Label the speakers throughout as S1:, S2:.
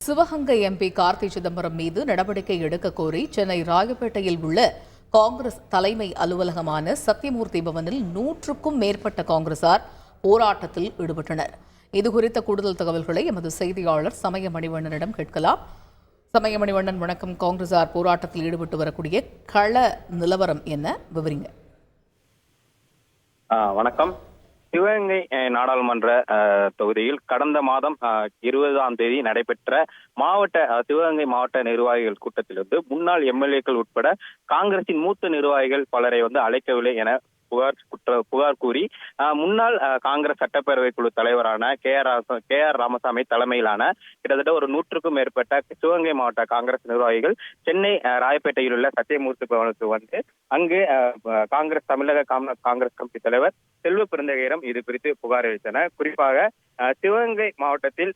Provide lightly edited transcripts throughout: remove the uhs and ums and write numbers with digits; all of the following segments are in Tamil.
S1: சிவகங்கை எம்பி கார்த்தி சிதம்பரம் மீது நடவடிக்கை எடுக்க கோரி சென்னை ராயப்பேட்டையில் உள்ள காங்கிரஸ் தலைமை அலுவலகமான சத்தியமூர்த்தி பவனில் 100க்கும் மேற்பட்ட காங்கிரசார் போராட்டத்தில் ஈடுபட்டனர். இதுகுறித்த கூடுதல் தகவல்களை எமது செய்தியாளர் சமயமணிவண்ணனிடம் கேட்கலாம். சமயமணிவண்ணன், வணக்கம். காங்கிரசார் போராட்டத்தில் ஈடுபட்டு வரக்கூடிய கள நிலவரம் என்ன, விவரிங்க.
S2: வணக்கம். சிவகங்கை நாடாளுமன்ற தொகுதியில் கடந்த மாதம் 20ஆம் தேதி நடைபெற்ற சிவகங்கை மாவட்ட நிர்வாகிகள் கூட்டத்திலிருந்து முன்னாள் எம்எல்ஏக்கள் உட்பட காங்கிரசின் மூத்த நிர்வாகிகள் பலரை அழைக்கவில்லை என புகார் கூறி முன்னாள் காங்கிரஸ் சட்டப்பேரவை குழு தலைவரான கே ஆர் ராமசாமி தலைமையிலான கிட்டத்தட்ட ஒரு 100க்கும் மேற்பட்ட சிவகங்கை மாவட்ட காங்கிரஸ் நிர்வாகிகள் சென்னை ராயப்பேட்டையில் உள்ள சத்தியமூர்த்தி பவனுக்கு அங்கு காங்கிரஸ் தமிழக காங்கிரஸ் கமிட்டி தலைவர் செல்வ பெருந்தகையிடம் இது குறித்து புகார் அளித்தனர். குறிப்பாக சிவகங்கை மாவட்டத்தில்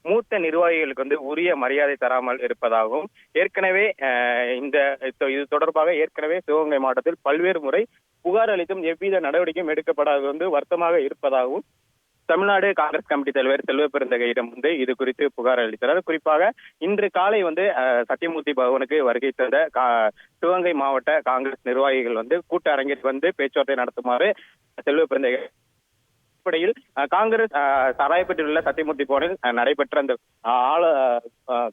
S2: மூத்த நிர்வாகிகளுக்கு உரிய மரியாதை தராமல் இருப்பதாகவும், ஏற்கனவே இது தொடர்பாக சிவகங்கை மாவட்டத்தில் பல்வேறு முறை புகார் அளித்தும் எவ்வித நடவடிக்கையும் எடுக்கப்படாதது வருத்தமாக இருப்பதாகவும் தமிழ்நாடு காங்கிரஸ் கமிட்டி தலைவர் செல்வ பெருந்தகையிடம் இது குறித்து புகார் அளித்தனர். குறிப்பாக இன்று காலை சத்தியமூர்த்தி பவனுக்கு வருகை தந்த சிவகங்கை மாவட்ட காங்கிரஸ் நிர்வாகிகள் கூட்ட அரங்கிற்கு பேச்சுவார்த்தை நடத்துமாறு செல்வ பெருந்தகை அடிப்படையில் காங்கிரஸ் ராயப்பேட்டையில் உள்ள சத்தியமூர்த்தி பவனில் நடைபெற்ற அந்த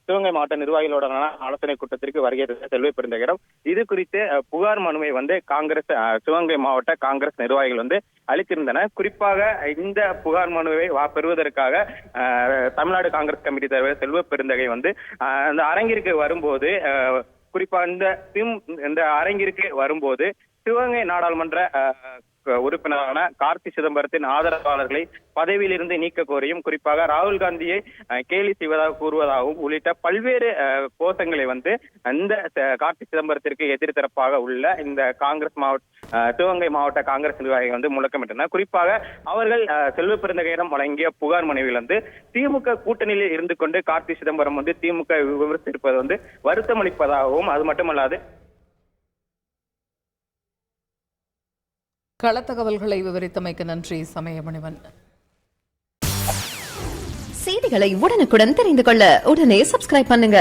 S2: சிவகங்கை மாவட்ட நிர்வாகிகளுடனான ஆலோசனை கூட்டத்திற்கு வருகை தந்த செல்வ பெருந்தகையிடம் இது குறித்து புகார் மனுவை காங்கிரஸ் சிவகங்கை மாவட்ட காங்கிரஸ் நிர்வாகிகள் அளித்திருந்தனர். குறிப்பாக இந்த புகார் மனுவை பெறுவதற்காக தமிழ்நாடு காங்கிரஸ் கமிட்டி தலைவர் செல்வ பெருந்தகை அந்த அரங்கிற்கு வரும்போது, குறிப்பாக இந்த அரங்கிற்கு வரும்போது சிவகங்கை நாடாளுமன்ற உறுப்பினரான கார்த்தி சிதம்பரத்தின் ஆதரவாளர்களை பதவியில் இருந்து நீக்க கோரியும், குறிப்பாக ராகுல் காந்தியை கேலி செய்வதாக கூறுவதாகவும் உள்ளிட்ட பல்வேறு கோஷங்களை அந்த கார்த்தி சிதம்பரத்திற்கு எதிர்த்தரப்பாக உள்ள இந்த காங்கிரஸ் சிவகங்கை மாவட்ட காங்கிரஸ் நிர்வாகிகள் முழக்கமிட்டனர். குறிப்பாக அவர்கள் செல்வ பெருந்தகையிடம் வழங்கிய புகார் மனுவில் திமுக கூட்டணியில் இருந்து கொண்டு கார்த்தி சிதம்பரம் திமுக விமர்சித்திருப்பது வருத்தமளிப்பதாகவும், அது மட்டுமல்லாது
S1: களத்தகவல்களை விவரித்தமைக்கு நன்றி சமயமணிவன்.
S3: செய்திகளை உடனுக்குடன் தெரிந்து கொள்ள உடனே சப்ஸ்கிரைப் பண்ணுங்க.